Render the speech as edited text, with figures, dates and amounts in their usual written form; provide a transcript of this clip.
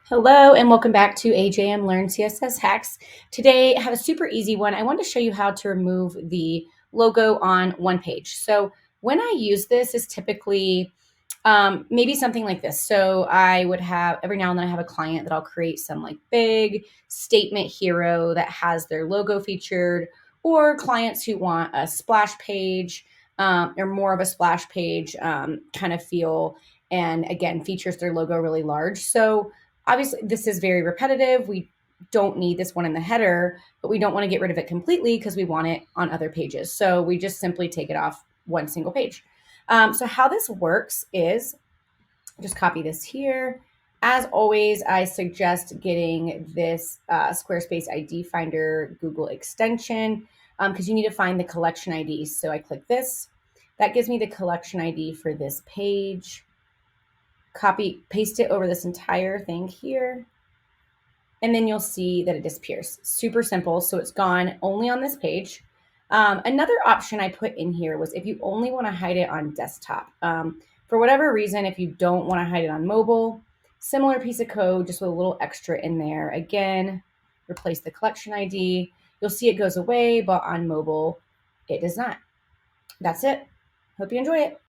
Hello and welcome back to AJM Learn CSS Hacks. Today I have a super easy one. I want to show you how to remove the logo on one page. So when I use this is typically maybe something like this. So I would have every now and then I have a client that I'll create some like big statement hero that has their logo featured, or clients who want a splash page or more of a splash page kind of feel, and again features their logo really large. So obviously this is very repetitive. We don't need this one in the header, but we don't want to get rid of it completely because we want it on other pages. So we just simply take it off one single page. So how this works is just copy this here. As always, I suggest getting this Squarespace ID Finder Google extension because you need to find the collection ID. So I click this. That gives me the collection ID for this page. Copy, paste it over this entire thing here. And then you'll see that it disappears. Super simple. So it's gone only on this page. Another option I put in here was if you only want to hide it on desktop. For whatever reason, if you don't want to hide it on mobile, similar piece of code, just with a little extra in there. Again, replace the collection ID. You'll see it goes away, but on mobile, it does not. That's it. Hope you enjoy it.